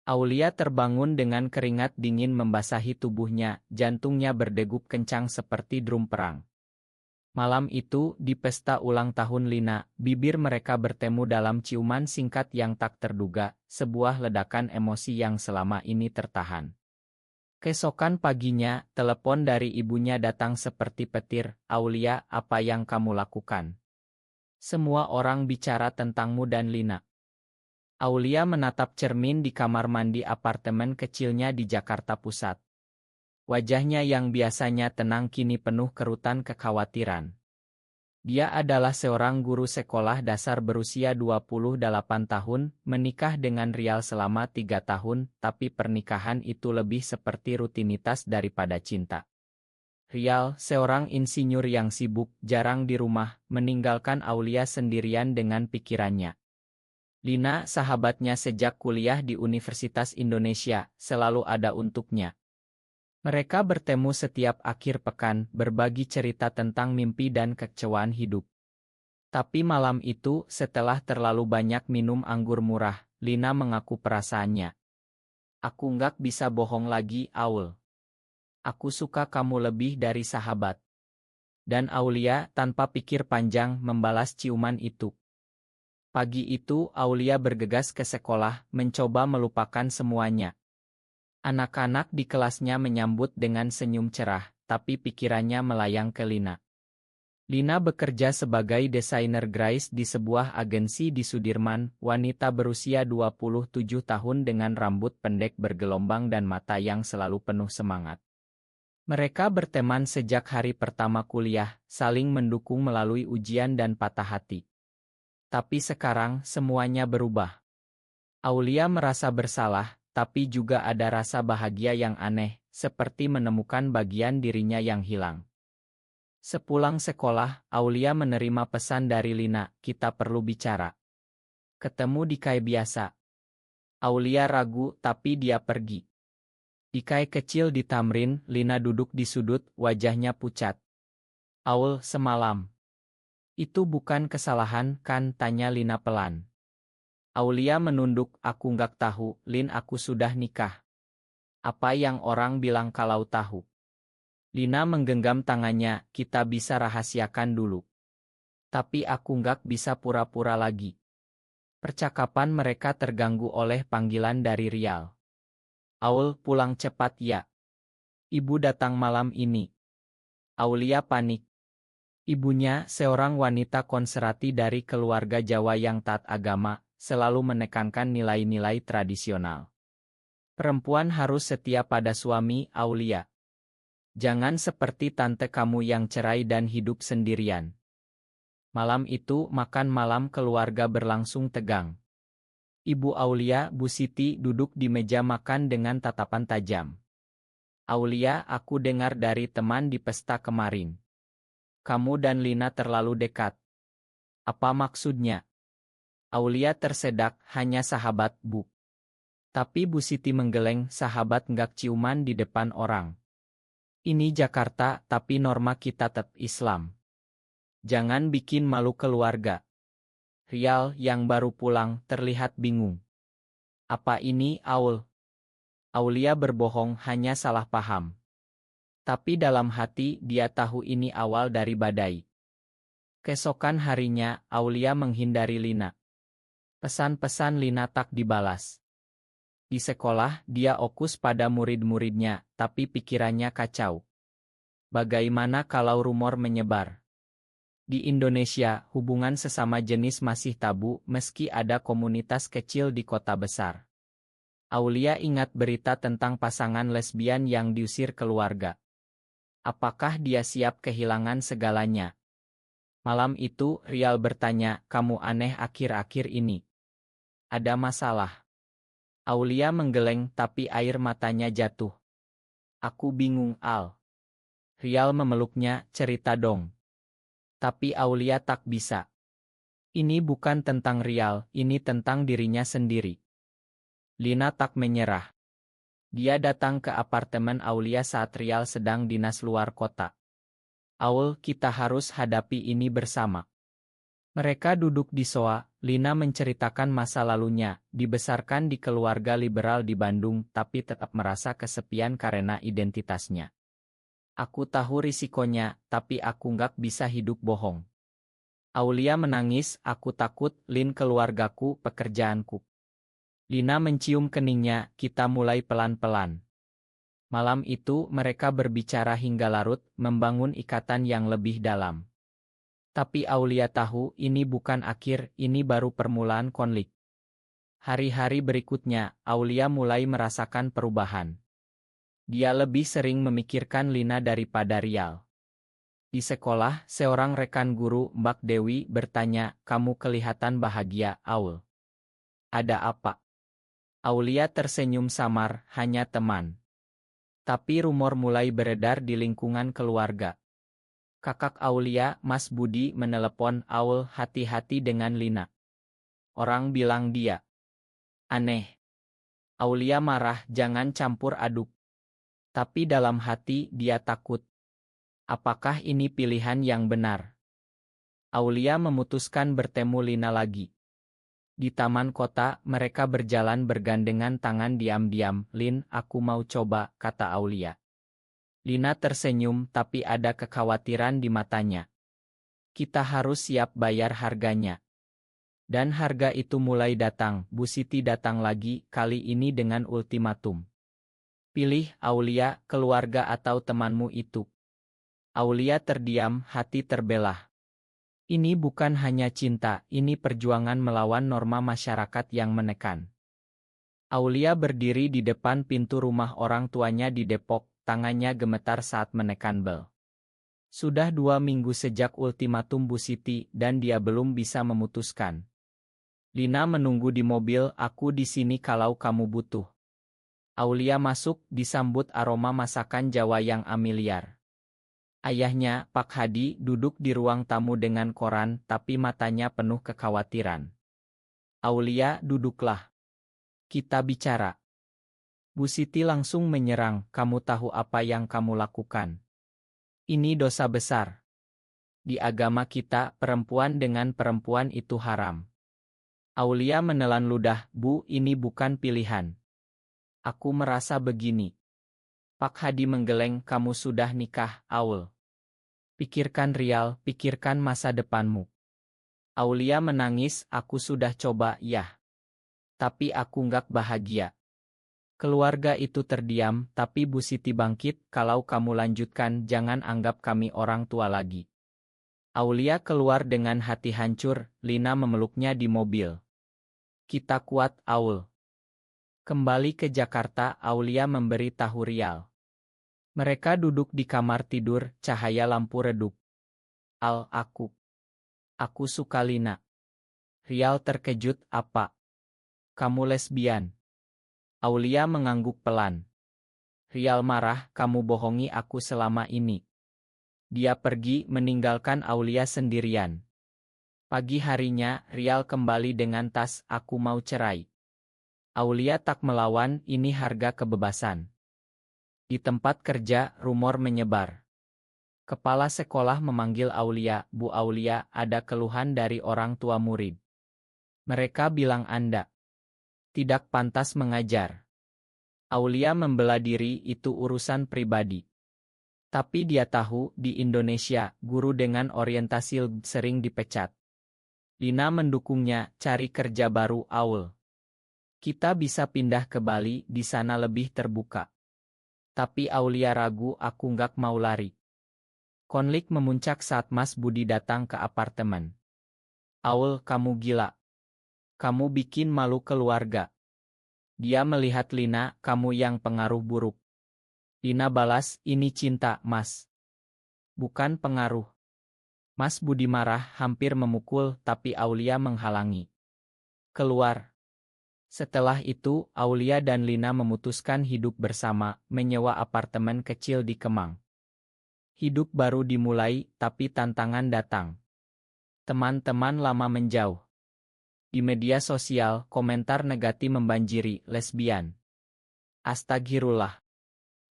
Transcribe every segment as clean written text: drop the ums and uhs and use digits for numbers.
Aulia terbangun dengan keringat dingin membasahi tubuhnya, jantungnya berdegup kencang seperti drum perang. Malam itu, di pesta ulang tahun Lina, bibir mereka bertemu dalam ciuman singkat yang tak terduga, sebuah ledakan emosi yang selama ini tertahan. Keesokan paginya, telepon dari ibunya datang seperti petir. "Aulia, apa yang kamu lakukan? Semua orang bicara tentangmu dan Lina." Aulia menatap cermin di kamar mandi apartemen kecilnya di Jakarta Pusat. Wajahnya yang biasanya tenang kini penuh kerutan kekhawatiran. Dia adalah seorang guru sekolah dasar berusia 28 tahun, menikah dengan Rial selama 3 tahun, tapi pernikahan itu lebih seperti rutinitas daripada cinta. Rial, seorang insinyur yang sibuk, jarang di rumah, meninggalkan Aulia sendirian dengan pikirannya. Lina, sahabatnya sejak kuliah di Universitas Indonesia, selalu ada untuknya. Mereka bertemu setiap akhir pekan, berbagi cerita tentang mimpi dan kekecewaan hidup. Tapi malam itu, setelah terlalu banyak minum anggur murah, Lina mengaku perasaannya. "Aku nggak bisa bohong lagi, Aul. Aku suka kamu lebih dari sahabat." Dan Aulia, tanpa pikir panjang, membalas ciuman itu. Pagi itu, Aulia bergegas ke sekolah, mencoba melupakan semuanya. Anak-anak di kelasnya menyambut dengan senyum cerah, tapi pikirannya melayang ke Lina. Lina bekerja sebagai desainer grafis di sebuah agensi di Sudirman, wanita berusia 27 tahun dengan rambut pendek bergelombang dan mata yang selalu penuh semangat. Mereka berteman sejak hari pertama kuliah, saling mendukung melalui ujian dan patah hati. Tapi sekarang, semuanya berubah. Aulia merasa bersalah, tapi juga ada rasa bahagia yang aneh, seperti menemukan bagian dirinya yang hilang. Sepulang sekolah, Aulia menerima pesan dari Lina, "Kita perlu bicara." Ketemu di kai biasa. Aulia ragu, tapi dia pergi. Di kai kecil di Tamrin, Lina duduk di sudut, wajahnya pucat. "Aul, semalam. Itu bukan kesalahan, kan?" tanya Lina pelan. Aulia menunduk, "Aku nggak tahu, Lin, aku sudah nikah." "Apa yang orang bilang kalau tahu?" Lina menggenggam tangannya, "Kita bisa rahasiakan dulu. Tapi aku nggak bisa pura-pura lagi." Percakapan mereka terganggu oleh panggilan dari Rial. "Aul, pulang cepat ya. Ibu datang malam ini." Aulia panik. Ibunya, seorang wanita konservatif dari keluarga Jawa yang taat agama, selalu menekankan nilai-nilai tradisional. Perempuan harus setia pada suami, Aulia. Jangan seperti tante kamu yang cerai dan hidup sendirian. Malam itu, makan malam keluarga berlangsung tegang. Ibu Aulia, Bu Siti, duduk di meja makan dengan tatapan tajam. "Aulia, aku dengar dari teman di pesta kemarin. Kamu dan Lina terlalu dekat. Apa maksudnya?" Aulia tersedak, "Hanya sahabat, Bu." Tapi Bu Siti menggeleng, "Sahabat nggak ciuman di depan orang. Ini Jakarta, tapi norma kita tetap Islam. Jangan bikin malu keluarga." Rial, yang baru pulang, terlihat bingung. "Apa ini, Aul?" Aulia berbohong, hanya salah paham. Tapi dalam hati, dia tahu ini awal dari badai. Keesokan harinya, Aulia menghindari Lina. Pesan-pesan Lina tak dibalas. Di sekolah, dia fokus pada murid-muridnya, tapi pikirannya kacau. Bagaimana kalau rumor menyebar? Di Indonesia, hubungan sesama jenis masih tabu meski ada komunitas kecil di kota besar. Aulia ingat berita tentang pasangan lesbian yang diusir keluarga. Apakah dia siap kehilangan segalanya? Malam itu, Rial bertanya, "Kamu aneh akhir-akhir ini. Ada masalah?" Aulia menggeleng, tapi air matanya jatuh. "Aku bingung, Al." Rial memeluknya, "Cerita dong." Tapi Aulia tak bisa. Ini bukan tentang Rial, ini tentang dirinya sendiri. Lina tak menyerah. Dia datang ke apartemen Aulia saat Rial sedang dinas luar kota. "Aul, kita harus hadapi ini bersama." Mereka duduk di sofa, Lina menceritakan masa lalunya, dibesarkan di keluarga liberal di Bandung tapi tetap merasa kesepian karena identitasnya. Aku tahu risikonya, tapi aku nggak bisa hidup bohong. Aulia menangis, aku takut, Lin, keluargaku, pekerjaanku. Lina mencium keningnya, kita mulai pelan-pelan. Malam itu mereka berbicara hingga larut, membangun ikatan yang lebih dalam. Tapi Aulia tahu ini bukan akhir, ini baru permulaan konflik. Hari-hari berikutnya, Aulia mulai merasakan perubahan. Dia lebih sering memikirkan Lina daripada Rial. Di sekolah, seorang rekan guru, Mbak Dewi, bertanya, kamu kelihatan bahagia, Aul. Ada apa? Aulia tersenyum samar, hanya teman. Tapi rumor mulai beredar di lingkungan keluarga. Kakak Aulia, Mas Budi, menelepon, Aul, hati-hati dengan Lina. Orang bilang dia aneh. Aulia marah, jangan campur aduk. Tapi dalam hati dia takut. Apakah ini pilihan yang benar? Aulia memutuskan bertemu Lina lagi. Di taman kota, mereka berjalan bergandengan tangan diam-diam. Lin, aku mau coba, kata Aulia. Lina tersenyum tapi ada kekhawatiran di matanya. Kita harus siap bayar harganya. Dan harga itu mulai datang, Bu Siti datang lagi, kali ini dengan ultimatum. Pilih, Aulia, keluarga atau temanmu itu. Aulia terdiam, hati terbelah. Ini bukan hanya cinta, ini perjuangan melawan norma masyarakat yang menekan. Aulia berdiri di depan pintu rumah orang tuanya di Depok, tangannya gemetar saat menekan bel. Sudah 2 minggu sejak ultimatum Bu Siti dan dia belum bisa memutuskan. Lina menunggu di mobil, aku di sini kalau kamu butuh. Aulia masuk, disambut aroma masakan Jawa yang familiar. Ayahnya, Pak Hadi, duduk di ruang tamu dengan koran, tapi matanya penuh kekhawatiran. Aulia, duduklah. Kita bicara. Bu Siti langsung menyerang, kamu tahu apa yang kamu lakukan? Ini dosa besar. Di agama kita, perempuan dengan perempuan itu haram. Aulia menelan ludah, Bu, ini bukan pilihan. Aku merasa begini. Pak Hadi menggeleng, kamu sudah nikah, Aul. Pikirkan Rial, pikirkan masa depanmu. Aulia menangis, aku sudah coba, ya. Tapi aku nggak bahagia. Keluarga itu terdiam, tapi Bu Siti bangkit, kalau kamu lanjutkan jangan anggap kami orang tua lagi. Aulia keluar dengan hati hancur, Lina memeluknya di mobil. Kita kuat, Aul. Kembali ke Jakarta, Aulia memberi tahu Rial. Mereka duduk di kamar tidur, cahaya lampu redup. Al, aku suka Lina. Rial terkejut, apa? Kamu lesbian? Aulia mengangguk pelan. Rial marah, kamu bohongi aku selama ini. Dia pergi meninggalkan Aulia sendirian. Pagi harinya, Rial kembali dengan tas, aku mau cerai. Aulia tak melawan, ini harga kebebasan. Di tempat kerja, rumor menyebar. Kepala sekolah memanggil Aulia, Bu Aulia, ada keluhan dari orang tua murid. Mereka bilang Anda tidak pantas mengajar. Aulia membela diri, itu urusan pribadi. Tapi dia tahu, di Indonesia, guru dengan orientasi sering dipecat. Lina mendukungnya, cari kerja baru, Aul. Kita bisa pindah ke Bali, di sana lebih terbuka. Tapi Aulia ragu, aku nggak mau lari. Konflik memuncak saat Mas Budi datang ke apartemen. Aul, kamu gila. Kamu bikin malu keluarga. Dia melihat Lina, kamu yang pengaruh buruk. Lina balas, ini cinta, Mas. Bukan pengaruh. Mas Budi marah, hampir memukul, tapi Aulia menghalangi. Keluar. Setelah itu, Aulia dan Lina memutuskan hidup bersama, menyewa apartemen kecil di Kemang. Hidup baru dimulai, tapi tantangan datang. Teman-teman lama menjauh. Di media sosial, komentar negatif membanjiri, lesbian. Astagfirullah.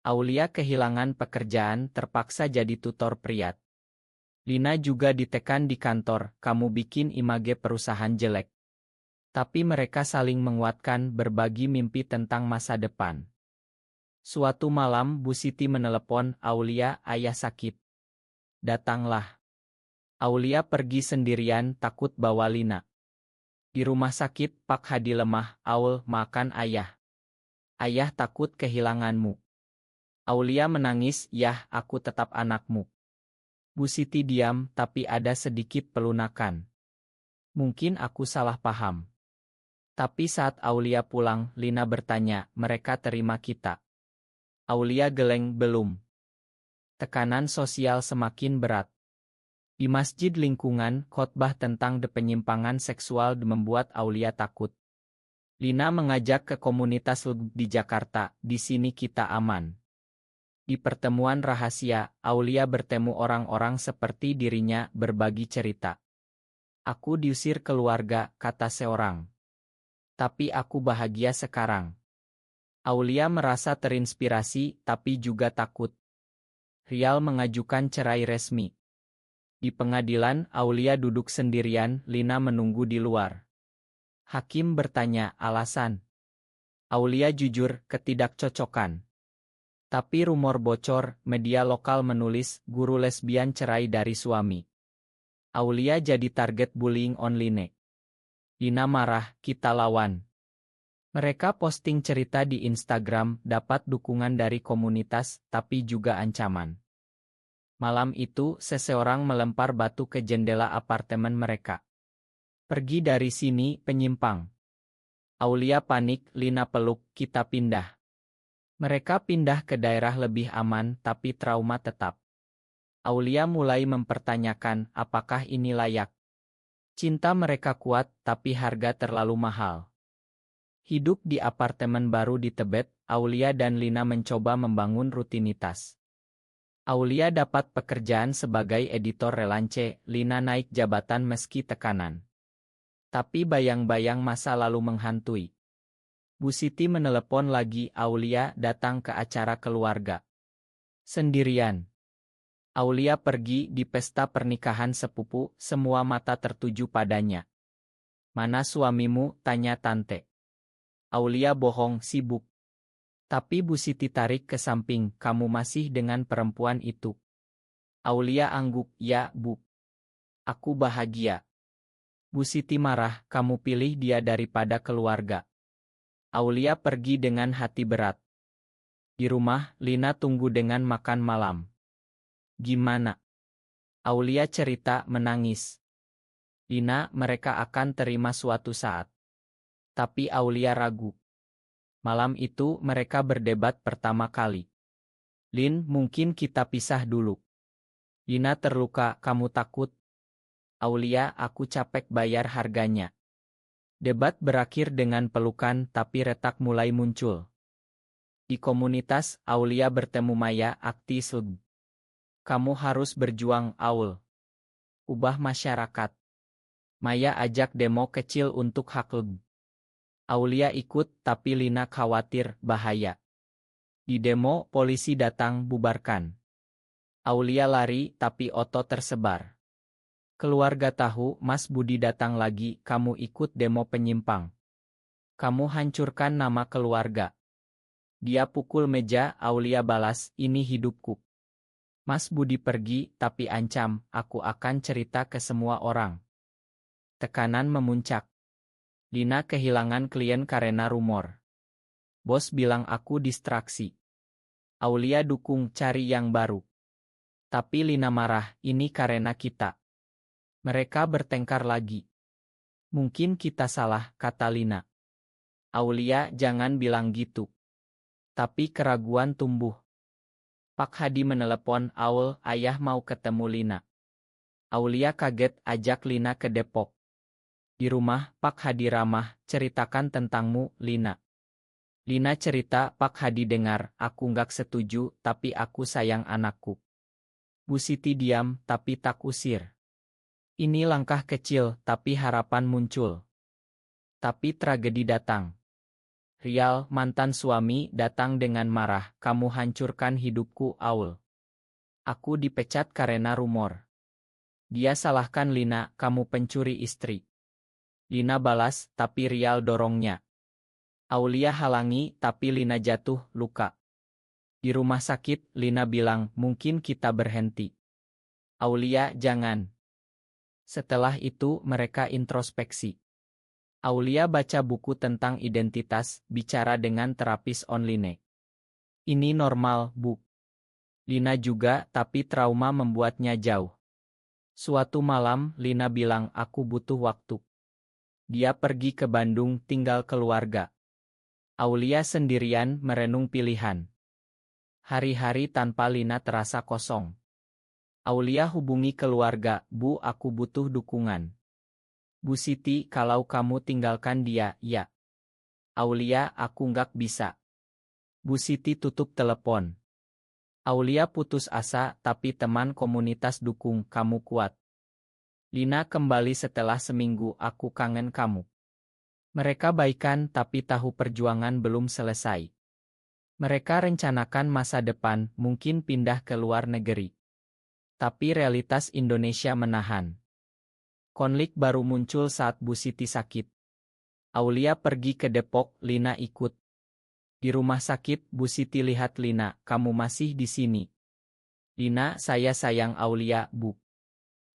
Aulia kehilangan pekerjaan, terpaksa jadi tutor priat. Lina juga ditekan di kantor, kamu bikin image perusahaan jelek. Tapi mereka saling menguatkan berbagi mimpi tentang masa depan. Suatu malam Bu Siti menelepon Aulia, ayah sakit. Datanglah. Aulia pergi sendirian takut bawa Lina. Di rumah sakit Pak Hadi lemah, Aul, makan ayah. Ayah takut kehilanganmu. Aulia menangis, yah aku tetap anakmu. Bu Siti diam tapi ada sedikit pelunakan. Mungkin aku salah paham. Tapi saat Aulia pulang, Lina bertanya, mereka terima kita. Aulia geleng, belum. Tekanan sosial semakin berat. Di masjid lingkungan, khotbah tentang penyimpangan seksual membuat Aulia takut. Lina mengajak ke komunitas di Jakarta, di sini kita aman. Di pertemuan rahasia, Aulia bertemu orang-orang seperti dirinya berbagi cerita. Aku diusir keluarga, kata seorang. Tapi aku bahagia sekarang. Aulia merasa terinspirasi tapi juga takut. Rial mengajukan cerai resmi. Di pengadilan, Aulia duduk sendirian, Lina menunggu di luar. Hakim bertanya, alasan. Aulia jujur, ketidakcocokan. Tapi rumor bocor, media lokal menulis, guru lesbian cerai dari suami. Aulia jadi target bullying online. Lina marah, kita lawan. Mereka posting cerita di Instagram, dapat dukungan dari komunitas, tapi juga ancaman. Malam itu, seseorang melempar batu ke jendela apartemen mereka. Pergi dari sini, penyimpang. Aulia panik, Lina peluk, kita pindah. Mereka pindah ke daerah lebih aman, tapi trauma tetap. Aulia mulai mempertanyakan, apakah ini layak? Cinta mereka kuat, tapi harga terlalu mahal. Hidup di apartemen baru di Tebet, Aulia dan Lina mencoba membangun rutinitas. Aulia dapat pekerjaan sebagai editor relance, Lina naik jabatan meski tekanan. Tapi bayang-bayang masa lalu menghantui. Bu Siti menelepon lagi, Aulia datang ke acara keluarga. Sendirian. Aulia pergi di pesta pernikahan sepupu, semua mata tertuju padanya. Mana suamimu, tanya tante. Aulia bohong, sibuk. Tapi Bu Siti tarik ke samping, kamu masih dengan perempuan itu. Aulia angguk, ya Bu. Aku bahagia. Bu Siti marah, kamu pilih dia daripada keluarga. Aulia pergi dengan hati berat. Di rumah, Lina tunggu dengan makan malam. Gimana? Aulia cerita menangis. Lina, mereka akan terima suatu saat. Tapi Aulia ragu. Malam itu mereka berdebat pertama kali. Lin, mungkin kita pisah dulu. Lina terluka, kamu takut? Aulia, aku capek bayar harganya. Debat berakhir dengan pelukan tapi retak mulai muncul. Di komunitas, Aulia bertemu Maya, aktivis. Kamu harus berjuang, Aul. Ubah masyarakat. Maya ajak demo kecil untuk hak LGBTI. Aulia ikut, tapi Lina khawatir, bahaya. Di demo, polisi datang, bubarkan. Aulia lari, tapi Oto tersebar. Keluarga tahu, Mas Budi datang lagi, kamu ikut demo penyimpang. Kamu hancurkan nama keluarga. Dia pukul meja, Aulia balas, ini hidupku. Mas Budi pergi, tapi ancam, aku akan cerita ke semua orang. Tekanan memuncak. Lina kehilangan klien karena rumor. Bos bilang aku distraksi. Aulia dukung cari yang baru. Tapi Lina marah, ini karena kita. Mereka bertengkar lagi. Mungkin kita salah, kata Lina. Aulia, jangan bilang gitu. Tapi keraguan tumbuh. Pak Hadi menelepon, Aul, ayah mau ketemu Lina. Aulia kaget, ajak Lina ke Depok. Di rumah, Pak Hadi ramah, ceritakan tentangmu, Lina. Lina cerita, Pak Hadi dengar, aku nggak setuju, tapi aku sayang anakku. Bu Siti diam, tapi tak usir. Ini langkah kecil, tapi harapan muncul. Tapi tragedi datang. Rial, mantan suami, datang dengan marah, kamu hancurkan hidupku, Aul. Aku dipecat karena rumor. Dia salahkan Lina, kamu pencuri istri. Lina balas, tapi Rial dorongnya. Aulia halangi, tapi Lina jatuh, luka. Di rumah sakit, Lina bilang, mungkin kita berhenti. Aulia, jangan. Setelah itu, mereka introspeksi. Aulia baca buku tentang identitas, bicara dengan terapis online. Ini normal, Bu. Lina juga, tapi trauma membuatnya jauh. Suatu malam, Lina bilang, aku butuh waktu. Dia pergi ke Bandung, tinggal keluarga. Aulia sendirian, merenung pilihan. Hari-hari tanpa Lina terasa kosong. Aulia hubungi keluarga, Bu, aku butuh dukungan. Bu Siti, kalau kamu tinggalkan dia, ya. Aulia, aku nggak bisa. Bu Siti tutup telepon. Aulia putus asa, tapi teman komunitas dukung, kamu kuat. Lina kembali setelah seminggu, aku kangen kamu. Mereka baikan, tapi tahu perjuangan belum selesai. Mereka rencanakan masa depan, mungkin pindah ke luar negeri. Tapi realitas Indonesia menahan. Konflik baru muncul saat Bu Siti sakit. Aulia pergi ke Depok, Lina ikut. Di rumah sakit, Bu Siti lihat Lina, kamu masih di sini. Lina, saya sayang Aulia, Bu.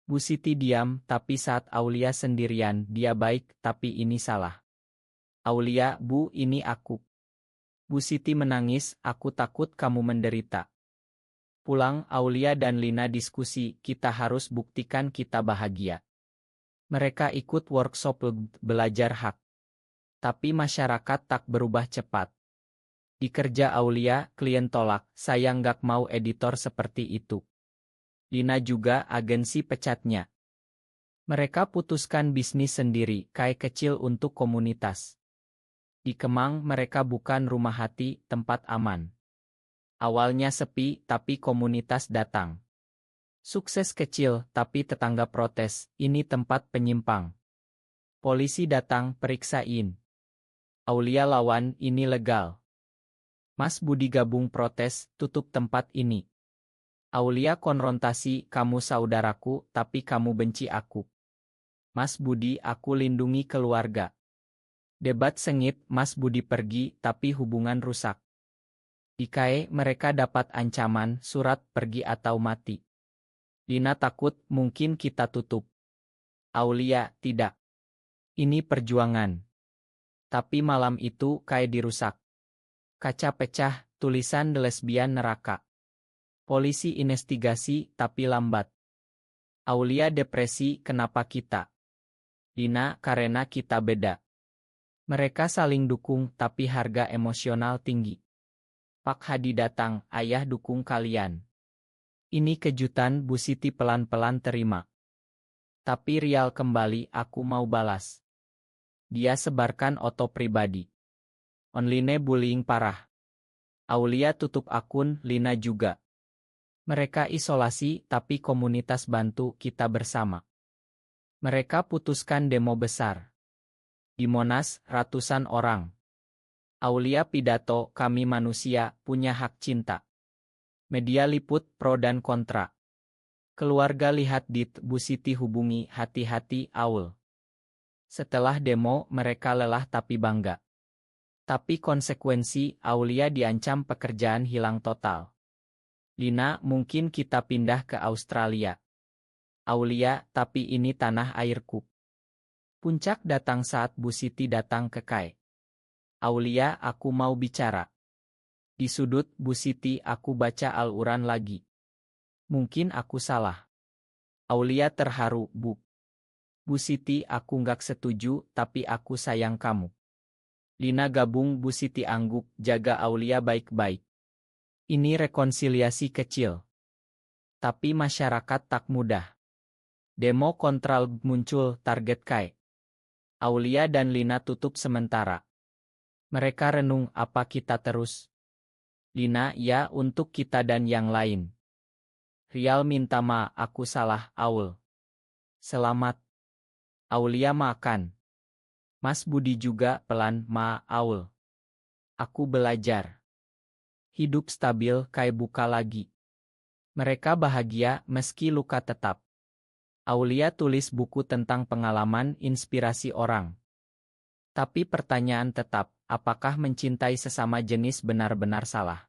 Bu Siti diam, tapi saat Aulia sendirian, dia baik, tapi ini salah. Aulia, Bu, ini aku. Bu Siti menangis, aku takut kamu menderita. Pulang, Aulia dan Lina diskusi, kita harus buktikan kita bahagia. Mereka ikut workshop belajar hak. Tapi masyarakat tak berubah cepat. Di kerja Aulia, klien tolak, saya nggak mau editor seperti itu. Lina juga, agensi pecatnya. Mereka putuskan bisnis sendiri, kayak kecil untuk komunitas. Di Kemang mereka bukan rumah hati, tempat aman. Awalnya sepi, tapi komunitas datang. Sukses kecil, tapi tetangga protes, ini tempat penyimpang. Polisi datang, periksain. Aulia lawan, ini legal. Mas Budi gabung protes, tutup tempat ini. Aulia konfrontasi, kamu saudaraku, tapi kamu benci aku. Mas Budi, aku lindungi keluarga. Debat sengit, Mas Budi pergi, tapi hubungan rusak. Di KAE, mereka dapat ancaman, surat pergi atau mati. Lina takut, mungkin kita tutup. Aulia, tidak. Ini perjuangan. Tapi malam itu, KAE dirusak. Kaca pecah, tulisan The Lesbian Neraka. Polisi investigasi, tapi lambat. Aulia depresi, kenapa kita? Lina, karena kita beda. Mereka saling dukung, tapi harga emosional tinggi. Pak Hadi datang, ayah dukung kalian. Ini kejutan, Bu Siti pelan-pelan terima. Tapi Rial kembali, aku mau balas. Dia sebarkan foto pribadi. Online bullying parah. Aulia tutup akun, Lina juga. Mereka isolasi, tapi komunitas bantu kita bersama. Mereka putuskan demo besar. Di Monas, ratusan orang. Aulia pidato, kami manusia, punya hak cinta. Media liput, pro dan kontra. Keluarga lihat Bu Siti hubungi, hati-hati, Aul. Setelah demo, mereka lelah tapi bangga. Tapi konsekuensi, Aulia diancam pekerjaan hilang total. Lina, mungkin kita pindah ke Australia. Aulia, tapi ini tanah airku. Puncak datang saat Bu Siti datang ke KAE. Aulia, aku mau bicara. Di sudut Bu Siti, aku baca Al-Quran lagi. Mungkin aku salah. Aulia terharu, Bu. Bu Siti, aku nggak setuju, tapi aku sayang kamu. Lina gabung, Bu Siti angguk, jaga Aulia baik-baik. Ini rekonsiliasi kecil. Tapi masyarakat tak mudah. Demo kontral muncul, target KAE. Aulia dan Lina tutup sementara. Mereka renung, apa kita terus? Lina, ya, untuk kita dan yang lain. Rial minta maaf, aku salah, Aul. Selamat. Aulia makan. Mas Budi juga pelan, Aul. Aku belajar. Hidup stabil, KAE buka lagi. Mereka bahagia, meski luka tetap. Aulia tulis buku tentang pengalaman inspirasi orang. Tapi pertanyaan tetap, apakah mencintai sesama jenis benar-benar salah?